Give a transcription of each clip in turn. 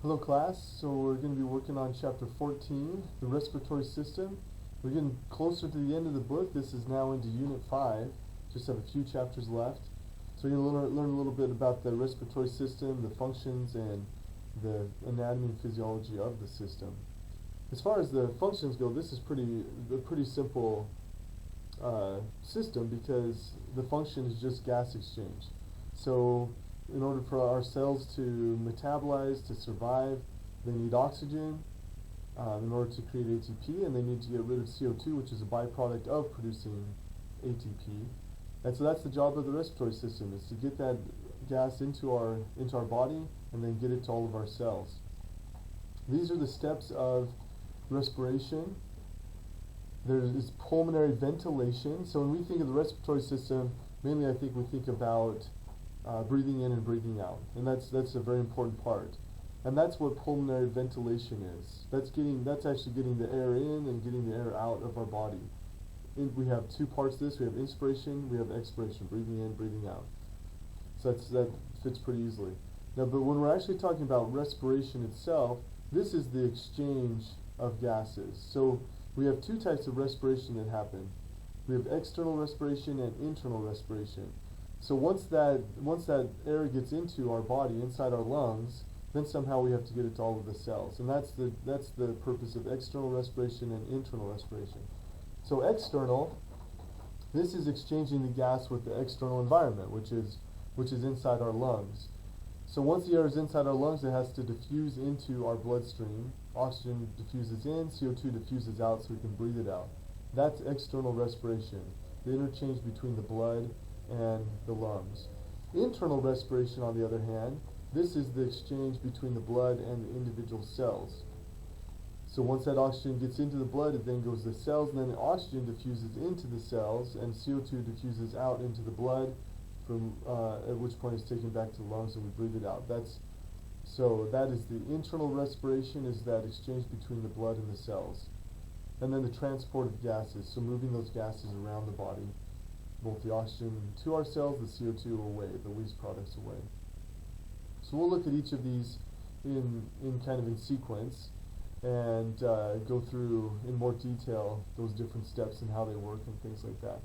Hello class, so we're going to be working on chapter 14, the respiratory system. We're getting closer to the end of the book. This is now into unit 5, just have a few chapters left. So we're going to learn a little bit about the respiratory system, the functions, and the anatomy and physiology of the system. As far as the functions go, this is a pretty simple system because the function is just gas exchange. So in order for our cells to metabolize, to survive, they need oxygen in order to create ATP, and they need to get rid of CO2, which is a byproduct of producing ATP. And so that's the job of the respiratory system, is to get that gas into our body and then get it to all of our cells. These are the steps of respiration. There is pulmonary ventilation. So when we think of the respiratory system, mainly I think we think about breathing in and breathing out, and that's a very important part. And that's what pulmonary ventilation is. That's actually getting the air in and getting the air out of our body. We have two parts to this. We have inspiration, we have expiration, breathing in, breathing out. So that fits pretty easily. Now, but when we're actually talking about respiration itself, this is the exchange of gases. So we have two types of respiration that happen. We have external respiration and internal respiration. So once that air gets into our body, inside our lungs, then somehow we have to get it to all of the cells. And that's the purpose of external respiration and internal respiration. So external, this is exchanging the gas with the external environment, which is inside our lungs. So once the air is inside our lungs, it has to diffuse into our bloodstream. Oxygen diffuses in, CO2 diffuses out, so we can breathe it out. That's external respiration, the interchange between the blood and the lungs. Internal respiration, on the other hand, this is the exchange between the blood and the individual cells. So once that oxygen gets into the blood, it then goes to the cells, and then the oxygen diffuses into the cells, and CO2 diffuses out into the blood, from at which point it's taken back to the lungs and we breathe it out. So that is the internal respiration, is that exchange between the blood and the cells. And then the transport of gases, so moving those gases around the body, both the oxygen to our cells, the CO2 away, the waste products away. So we'll look at each of these in sequence and go through in more detail those different steps and how they work and things like that.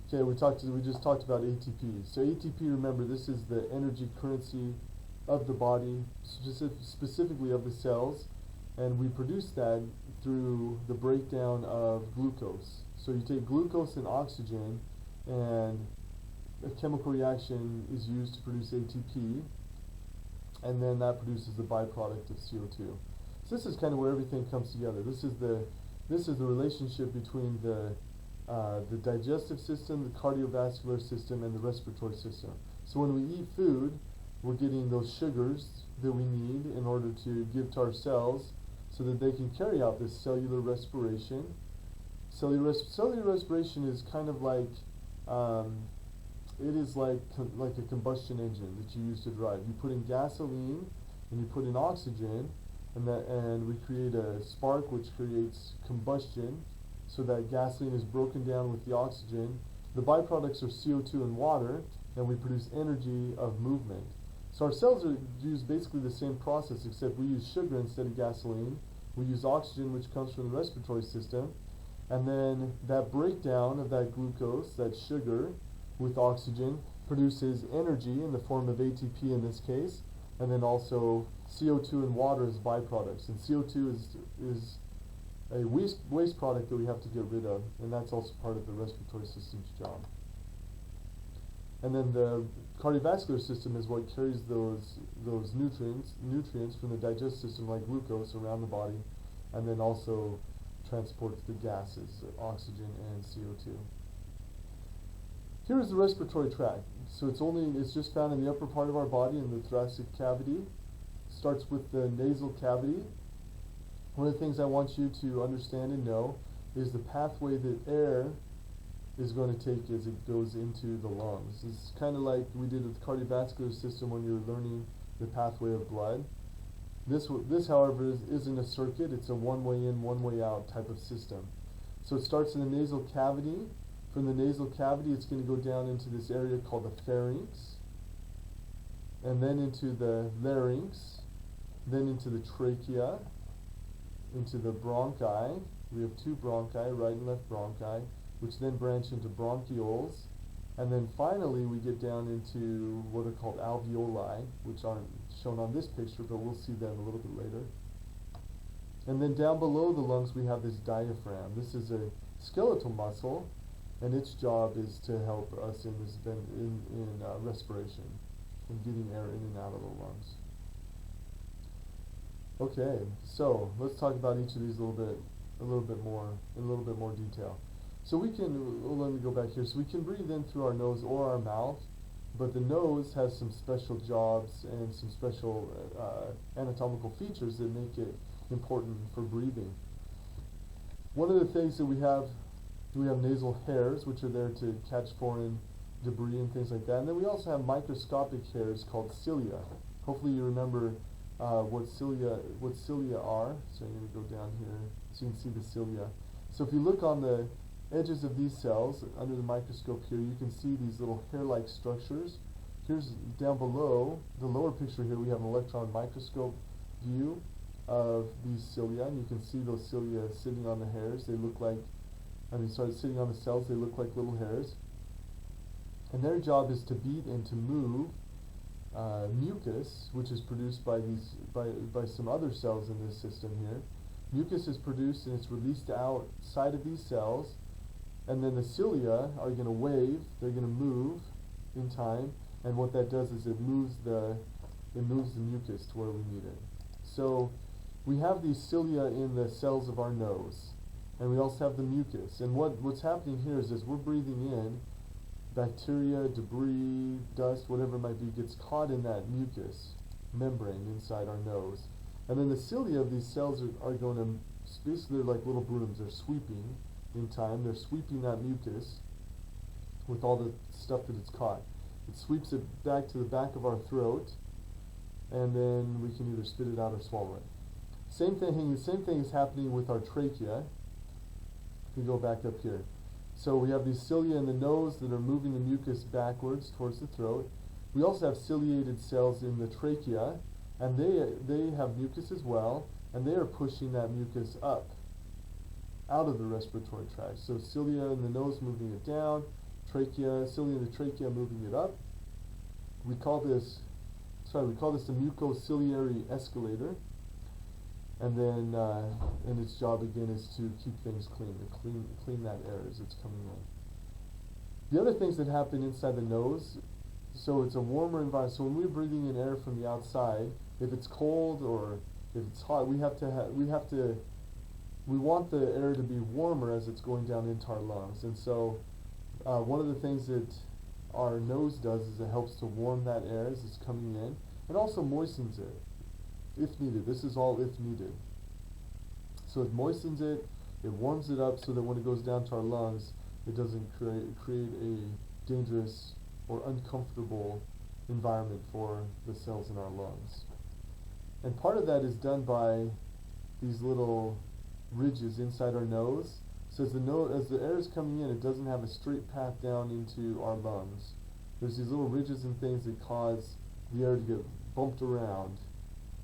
Okay, we just talked about ATP. So ATP, remember, this is the energy currency of the body, specifically of the cells, and we produce that through the breakdown of glucose. So you take glucose and oxygen, and a chemical reaction is used to produce ATP, and then that produces the byproduct of CO2. So this is kind of where everything comes together. This is the relationship between the digestive system, the cardiovascular system, and the respiratory system. So when we eat food, we're getting those sugars that we need in order to give to our cells so that they can carry out this cellular respiration. Cellular respiration is kind of like it is like a combustion engine that you use to drive. You put in gasoline and you put in oxygen, and we create a spark which creates combustion. So that gasoline is broken down with the oxygen. The byproducts are CO2 and water, and we produce energy of movement. So our cells use basically the same process, except we use sugar instead of gasoline. We use oxygen, which comes from the respiratory system, and then that breakdown of that glucose, that sugar, with oxygen produces energy in the form of ATP in this case, and then also CO2 and water as byproducts. And CO2 is a waste product that we have to get rid of, and that's also part of the respiratory system's job. And then the cardiovascular system is what carries those nutrients from the digestive system, like glucose, around the body, and then also transports the gases, oxygen and CO2. Here is the respiratory tract. So it's just found in the upper part of our body, in the thoracic cavity. Starts with the nasal cavity. One of the things I want you to understand and know is the pathway that air is going to take as it goes into the lungs. It's kind of like we did with the cardiovascular system when you're learning the pathway of blood. This however, isn't a circuit. It's a one-way in, one-way out type of system. So it starts in the nasal cavity. From the nasal cavity, it's going to go down into this area called the pharynx, and then into the larynx, then into the trachea, into the bronchi. We have two bronchi, right and left bronchi, which then branch into bronchioles. And then finally we get down into what are called alveoli, which aren't shown on this picture, but we'll see them a little bit later. And then down below the lungs we have this diaphragm. This is a skeletal muscle, and its job is to help us in this respiration, and getting air in and out of the lungs. Okay, so let's talk about each of these a little bit more detail. So we can, let me go back here. So we can breathe in through our nose or our mouth, but the nose has some special jobs and some special anatomical features that make it important for breathing. One of the things that we have nasal hairs, which are there to catch foreign debris and things like that. And then we also have microscopic hairs called cilia. Hopefully you remember what cilia are. So I'm going to go down here so you can see the cilia. So if you look on the edges of these cells under the microscope here, you can see these little hair-like structures. Here's down below, the lower picture here, we have an electron microscope view of these cilia, and you can see those cilia sitting on the hairs. They look like, sitting on the cells, they look like little hairs. And their job is to beat and to move mucus, which is produced by some other cells in this system here. Mucus is produced and it's released outside of these cells, and then the cilia are going to wave, they're going to move in time, and what that does is it moves the mucus to where we need it. So we have these cilia in the cells of our nose, and we also have the mucus. And what's happening here is as we're breathing in, bacteria, debris, dust, whatever it might be, gets caught in that mucus membrane inside our nose. And then the cilia of these cells are going to, basically they're like little brooms, they're sweeping in time, they're sweeping that mucus with all the stuff that it's caught. It sweeps it back to the back of our throat, and then we can either spit it out or swallow it. Same thing is happening with our trachea. If we go back up here. So we have these cilia in the nose that are moving the mucus backwards towards the throat. We also have ciliated cells in the trachea, and they have mucus as well, and they are pushing that mucus up out of the respiratory tract. So cilia in the nose moving it down, cilia in the trachea moving it up. We call this the mucociliary escalator, and then and its job again is to keep things clean, to clean that air as it's coming in. The other things that happen inside the nose, so it's a warmer environment. So when we're breathing in air from the outside, if it's cold or if it's hot, we want the air to be warmer as it's going down into our lungs. And so one of the things that our nose does is it helps to warm that air as it's coming in, and also moistens it if needed. This is all if needed. So it moistens it, it warms it up so that when it goes down to our lungs, it doesn't create a dangerous or uncomfortable environment for the cells in our lungs. And part of that is done by these little ridges inside our nose. So as the air is coming in, it doesn't have a straight path down into our lungs. There's these little ridges and things that cause the air to get bumped around.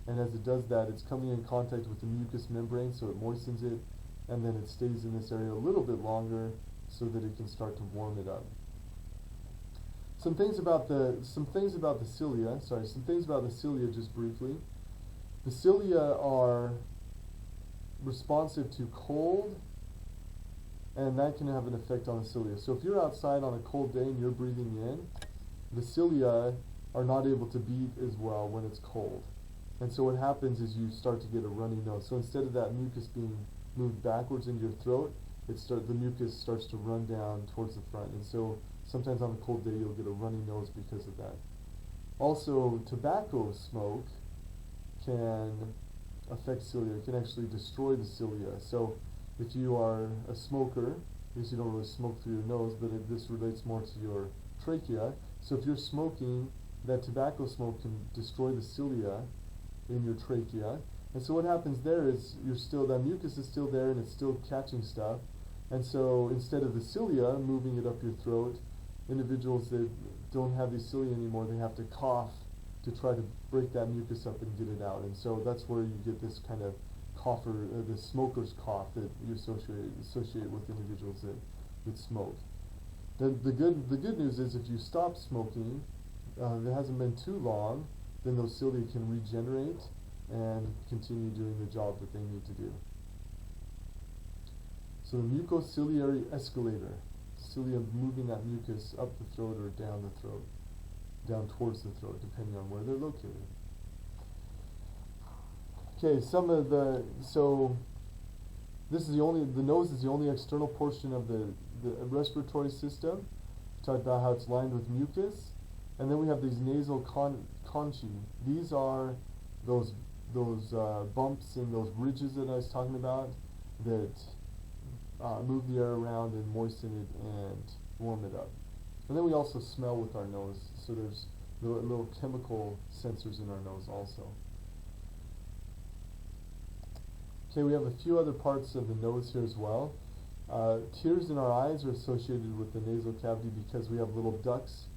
And as it does that, it's coming in contact with the mucous membrane, so it moistens it, and then it stays in this area a little bit longer so that it can start to warm it up. Some things about the cilia just briefly. The cilia are responsive to cold, and that can have an effect on the cilia. So if you're outside on a cold day and you're breathing in, the cilia are not able to beat as well when it's cold. And so what happens is you start to get a runny nose. So instead of that mucus being moved backwards into your throat, the mucus starts to run down towards the front. And so sometimes on a cold day you'll get a runny nose because of that. Also, tobacco smoke can affect cilia. It can actually destroy the cilia. So if you are a smoker, I guess you don't really smoke through your nose, but this relates more to your trachea. So if you're smoking, that tobacco smoke can destroy the cilia in your trachea. And so what happens there is that mucus is still there and it's still catching stuff. And so instead of the cilia moving it up your throat, individuals that don't have these cilia anymore, they have to cough to try to break that mucus up and get it out. And so that's where you get this kind of cough, or the smoker's cough that you associate with individuals that smoke. The good news is, if you stop smoking, if it hasn't been too long, then those cilia can regenerate and continue doing the job that they need to do. So the mucociliary escalator, cilia moving that mucus up the throat or down the throat, down towards the throat, depending on where they're located. Okay, so this is the nose is the only external portion of the respiratory system. We talked about how it's lined with mucus, and then we have these nasal conchae. These are those bumps and those ridges that I was talking about that move the air around and moisten it and warm it up. And then we also smell with our nose, so there's little chemical sensors in our nose also. Okay, we have a few other parts of the nose here as well. Tears in our eyes are associated with the nasal cavity because we have little ducts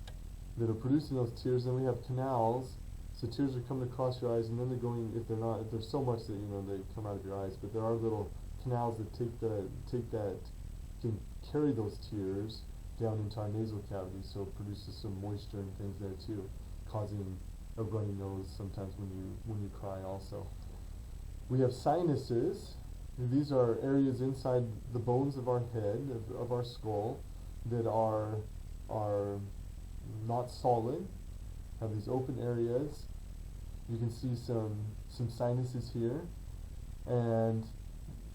that are producing those tears, and we have canals. So tears are coming across your eyes, and then they're going, if there's so much that they come out of your eyes, but there are little canals that can carry those tears down into our nasal cavity, so it produces some moisture and things there too, causing a runny nose sometimes when you cry also. We have sinuses. These are areas inside the bones of our head, of our skull, that are not solid, have these open areas. You can see some sinuses here. And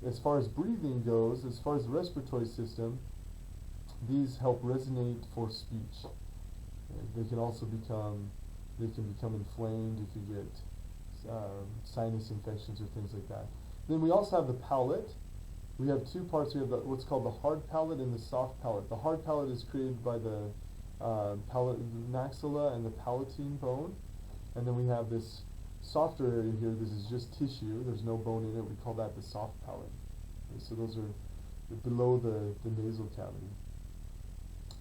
as far as breathing goes, as far as the respiratory system, these help resonate for speech. They can also become inflamed if you get sinus infections or things like that. Then we also have the palate. We have two parts. We have what's called the hard palate and the soft palate. The hard palate is created by the maxilla and the palatine bone, and then we have this softer area here. This is just tissue. There's no bone in it. We call that the soft palate. Okay, so those are below the nasal cavity.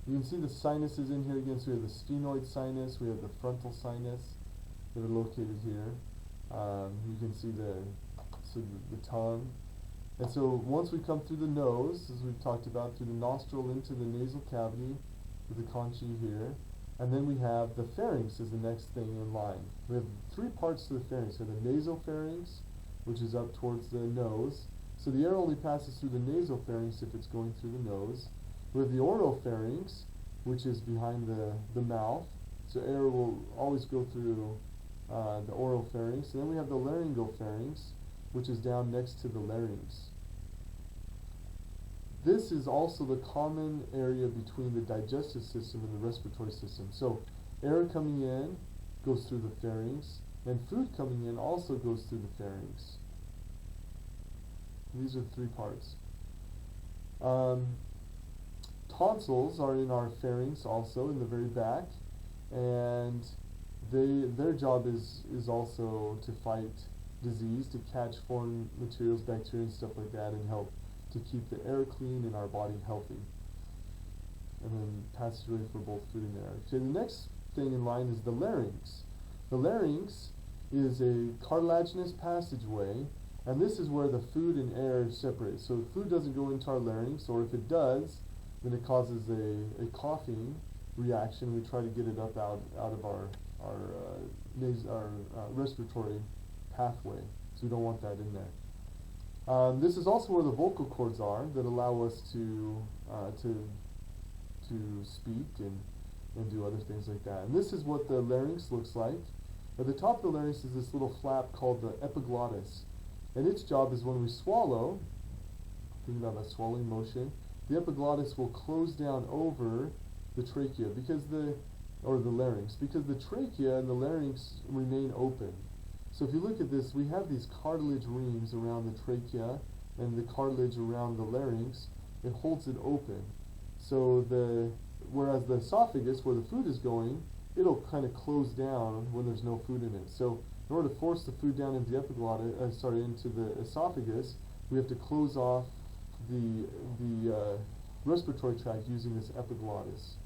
You can see the sinuses in here again. So we have the sphenoid sinus. We have the frontal sinus that are located here. You can see the tongue. And so once we come through the nose, as we've talked about, through the nostril into the nasal cavity with the conchae here, and then we have the pharynx is the next thing in line. We have three parts to the pharynx. So the nasopharynx, which is up towards the nose. So the air only passes through the nasopharynx if it's going through the nose. We have the oropharynx, which is behind the mouth. So air will always go through the oropharynx. And then we have the laryngopharynx, which is down next to the larynx. This is also the common area between the digestive system and the respiratory system. So air coming in goes through the pharynx, and food coming in also goes through the pharynx. These are the three parts. Tonsils are in our pharynx also, in the very back, and their job is also to fight disease, to catch foreign materials, bacteria and stuff like that, and help to keep the air clean and our body healthy. And then passageway for both food and air. Okay, the next thing in line is the larynx. The larynx is a cartilaginous passageway, and this is where the food and air separate. So if food doesn't go into our larynx, or if it does, then it causes a coughing reaction. We try to get it up out of our respiratory pathway, so we don't want that in there. This is also where the vocal cords are that allow us to speak and do other things like that. And this is what the larynx looks like. At the top of the larynx is this little flap called the epiglottis, and its job is when we swallow, think about that swallowing motion, the epiglottis will close down over the trachea or the larynx, because the trachea and the larynx remain open. So if you look at this, we have these cartilage rings around the trachea and the cartilage around the larynx. It holds it open. So whereas the esophagus, where the food is going, it'll kind of close down when there's no food in it. So in order to force the food down into the into the esophagus, we have to close off the respiratory tract using this epiglottis.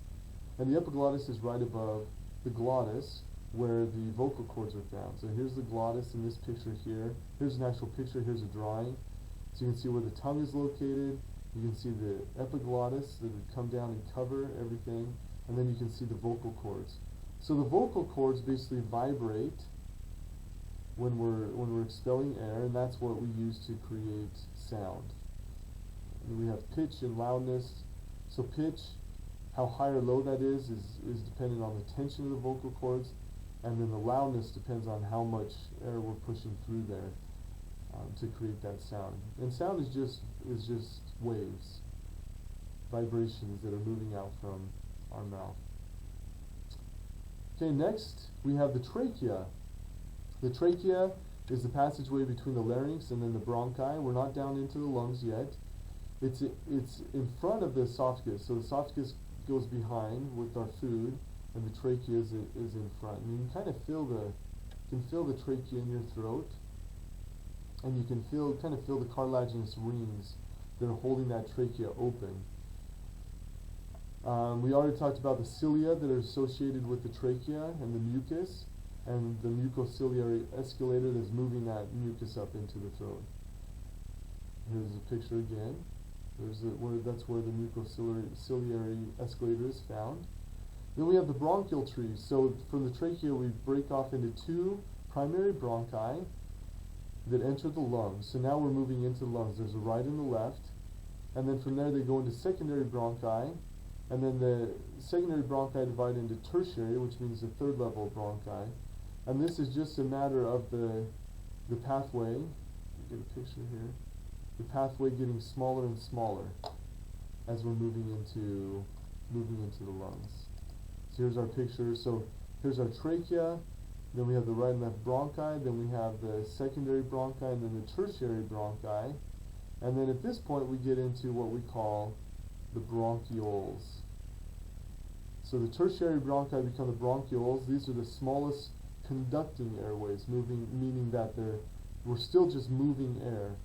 And the epiglottis is right above the glottis, where the vocal cords are found. So here's the glottis in this picture here. Here's an actual picture, here's a drawing. So you can see where the tongue is located, you can see the epiglottis that would come down and cover everything, and then you can see the vocal cords. So the vocal cords basically vibrate when we're expelling air, and that's what we use to create sound. And we have pitch and loudness. So pitch, how high or low that is dependent on the tension of the vocal cords, and then the loudness depends on how much air we're pushing through there to create that sound. And sound is just waves, vibrations that are moving out from our mouth. Okay, next we have the trachea. The trachea is the passageway between the larynx and then the bronchi. We're not down into the lungs yet. It's in front of the esophagus. So the esophagus goes behind with our food, and the trachea is in front. And you can kind of feel the trachea in your throat, and you can kind of feel the cartilaginous rings that are holding that trachea open. We already talked about the cilia that are associated with the trachea and the mucus, and the mucociliary escalator that's moving that mucus up into the throat. Here's a picture again. That's where the mucociliary escalator is found. Then we have the bronchial tree. So from the trachea we break off into two primary bronchi that enter the lungs. So now we're moving into the lungs. There's a right and a left. And then from there they go into secondary bronchi. And then the secondary bronchi divide into tertiary, which means the third level bronchi. And this is just a matter of the pathway. Get a picture here. The pathway getting smaller and smaller as we're moving into the lungs. So here's our picture. So here's our trachea. Then we have the right and left bronchi. Then we have the secondary bronchi, and then the tertiary bronchi. And then at this point we get into what we call the bronchioles. So the tertiary bronchi become the bronchioles. These are the smallest conducting airways, meaning that we're still just moving air.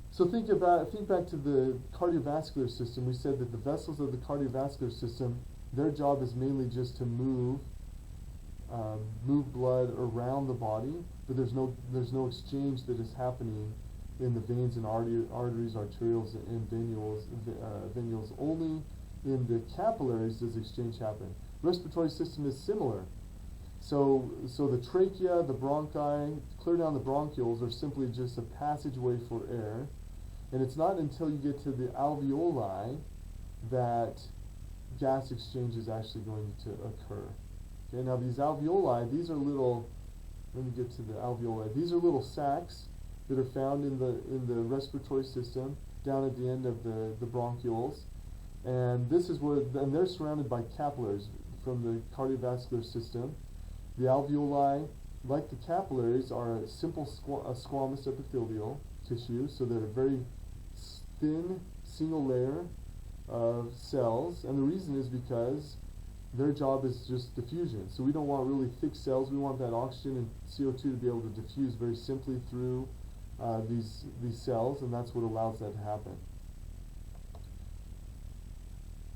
So think back to the cardiovascular system. We said that the vessels of the cardiovascular system, their job is mainly just to move blood around the body, but there's no exchange that is happening in the veins and arteries, arterioles, and venules. Only in the capillaries does exchange happen. Respiratory system is similar. So the trachea, the bronchi, clear down the bronchioles are simply just a passageway for air, and it's not until you get to the alveoli that gas exchange is actually going to occur. Okay, now these alveoli, these are little, let me get to the alveoli, these are little sacs that are found in the respiratory system down at the end of the bronchioles, and this is where, and they're surrounded by capillaries from the cardiovascular system. The alveoli, like the capillaries, are a simple squamous epithelial tissue, so they're a very thin single layer of cells, and the reason is because their job is just diffusion. So we don't want really thick cells. We want that oxygen and CO2 to be able to diffuse very simply through these cells, and that's what allows that to happen.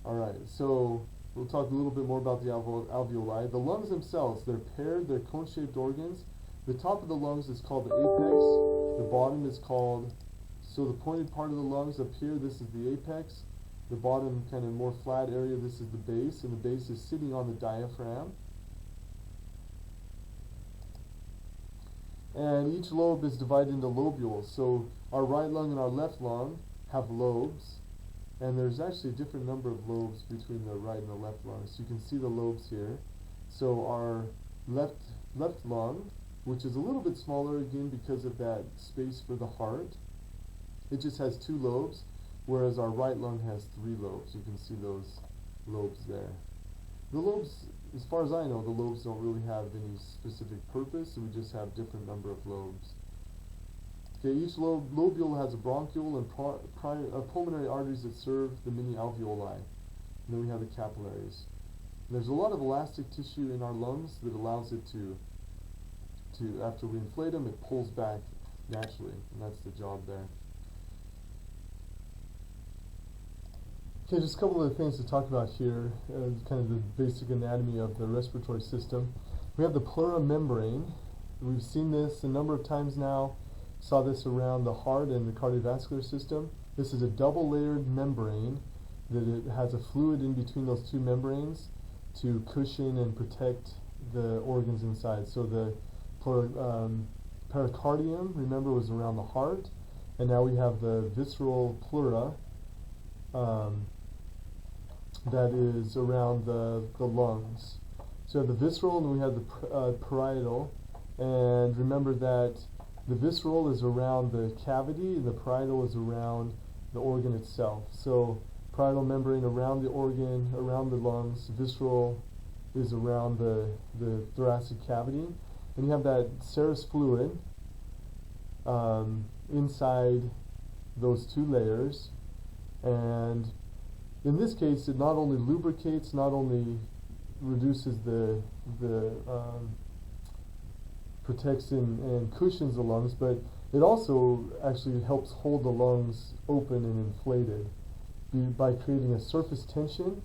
Alright, so we'll talk a little bit more about the alveoli. The lungs themselves, they're paired, they're cone-shaped organs. The top of the lungs is called the apex. The bottom is called, so the pointed part of the lungs up here, this is the apex. The bottom kind of more flat area, this is the base, and the base is sitting on the diaphragm. And each lobe is divided into lobules. So our right lung and our left lung have lobes. And there's actually a different number of lobes between the right and the left lung. So you can see the lobes here. So our left lung, which is a little bit smaller again because of that space for the heart, it just has 2 lobes, whereas our right lung has 3 lobes. You can see those lobes there. The lobes, as far as I know, the lobes don't really have any specific purpose, so we just have different number of lobes. Okay, each lobule has a bronchiole and pulmonary arteries that serve the mini alveoli. And then we have the capillaries. And there's a lot of elastic tissue in our lungs that allows it to after we inflate them, it pulls back naturally, and that's the job there. Okay, just a couple of things to talk about here, kind of the basic anatomy of the respiratory system. We have the pleura membrane. We've seen this a number of times now. Saw this around the heart and the cardiovascular system. This is a double-layered membrane that it has a fluid in between those two membranes to cushion and protect the organs inside. So the pericardium, remember, was around the heart, and now we have the visceral pleura that is around the lungs. So we have the visceral and we have the parietal, and remember that the visceral is around the cavity and the parietal is around the organ itself. So parietal membrane around the organ, around the lungs, visceral is around the thoracic cavity, and you have that serous fluid inside those two layers, and in this case it not only lubricates, not only reduces the protects and cushions the lungs, but it also actually helps hold the lungs open and inflated by creating a surface tension.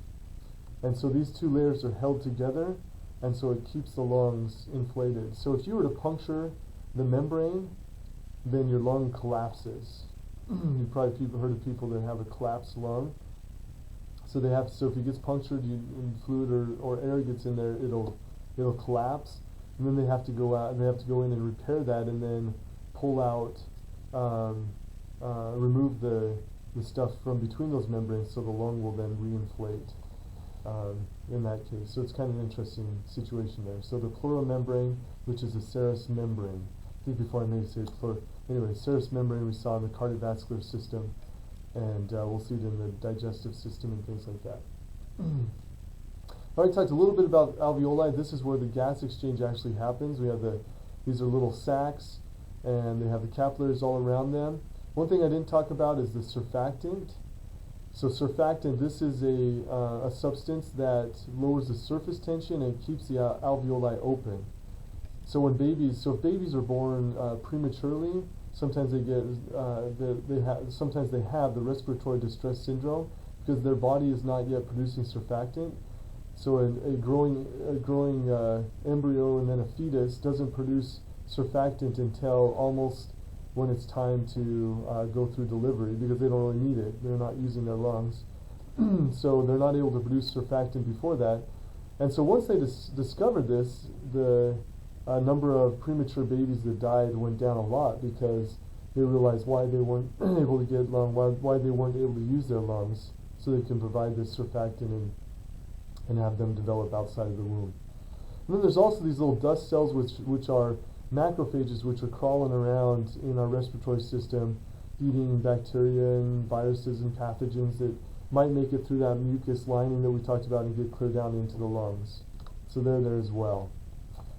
And so these two layers are held together, and so it keeps the lungs inflated. So if you were to puncture the membrane, then your lung collapses. You've probably heard of people that have a collapsed lung. So if it gets punctured, and fluid or air gets in there, it'll collapse, and then they have to go out and they have to go in and repair that, and then pull out, remove the stuff from between those membranes, so the lung will then reinflate in that case. So it's kind of an interesting situation there. So the pleural membrane, which is a serous membrane. I think before I may say pleural. Anyway, serous membrane we saw in the cardiovascular system, and we'll see it in the digestive system and things like that. I already talked a little bit about alveoli. This is where the gas exchange actually happens. We have these are little sacs, and they have the capillaries all around them. One thing I didn't talk about is the surfactant. So surfactant, this is a substance that lowers the surface tension and keeps the alveoli open. So if babies are born prematurely, sometimes sometimes they have the respiratory distress syndrome because their body is not yet producing surfactant. So a growing embryo and then a fetus doesn't produce surfactant until almost when it's time to go through delivery, because they don't really need it. They're not using their lungs. So they're not able to produce surfactant before that. And so once they discovered this, the number of premature babies that died went down a lot, because they realized why they weren't able to get why they weren't able to use their lungs so they can provide this surfactant and have them develop outside of the womb. And then there's also these little dust cells which are macrophages, which are crawling around in our respiratory system, eating bacteria and viruses and pathogens that might make it through that mucus lining that we talked about and get clear down into the lungs. So they're there as well.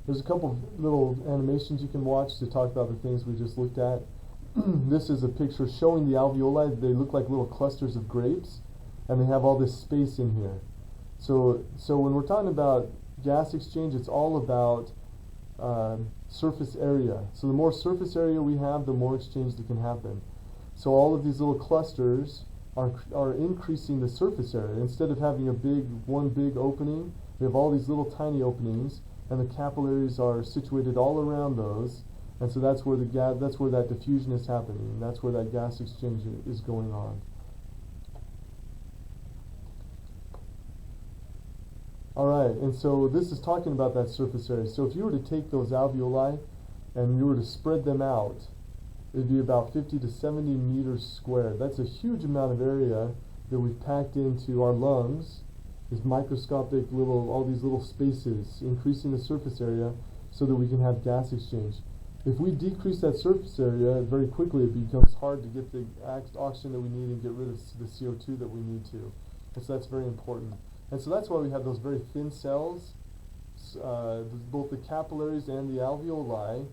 There's a couple of little animations you can watch to talk about the things we just looked at. This is a picture showing the alveoli. They look like little clusters of grapes, and they have all this space in here. So when we're talking about gas exchange, it's all about surface area. So the more surface area we have, the more exchange that can happen. So all of these little clusters are increasing the surface area. Instead of having one big opening, we have all these little tiny openings, and the capillaries are situated all around those, and so that's where that diffusion is happening. That's where that gas exchange is going on. Alright, and so this is talking about that surface area. So if you were to take those alveoli and you were to spread them out, it'd be about 50 to 70 meters squared. That's a huge amount of area that we've packed into our lungs. These microscopic all these little spaces, increasing the surface area so that we can have gas exchange. If we decrease that surface area very quickly, it becomes hard to get the oxygen that we need and get rid of the CO2 that we need to. And so that's very important. And so that's why we have those very thin cells, both the capillaries and the alveoli.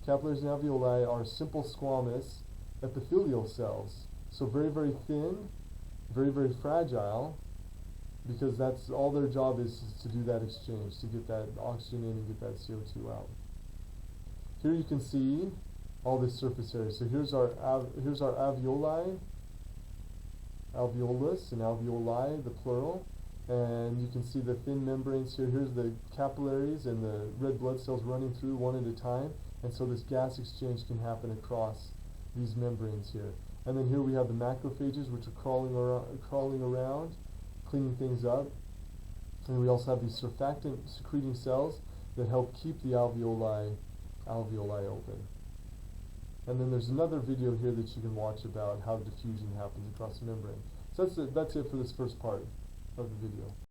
Capillaries and alveoli are simple squamous epithelial cells. So very, very thin, very, very fragile, because that's all their job is to do that exchange, to get that oxygen in and get that CO2 out. Here you can see all this surface area. So here's our alveoli, alveolus and alveoli, the plural. and you can see the thin membranes here. Here's the capillaries and the red blood cells running through one at a time, and so this gas exchange can happen across these membranes here. And then here we have the macrophages, which are crawling around, cleaning things up. And we also have these surfactant secreting cells that help keep the alveoli open. And then there's another video here that you can watch about how diffusion happens across the membrane. So that's it for this first part of the video.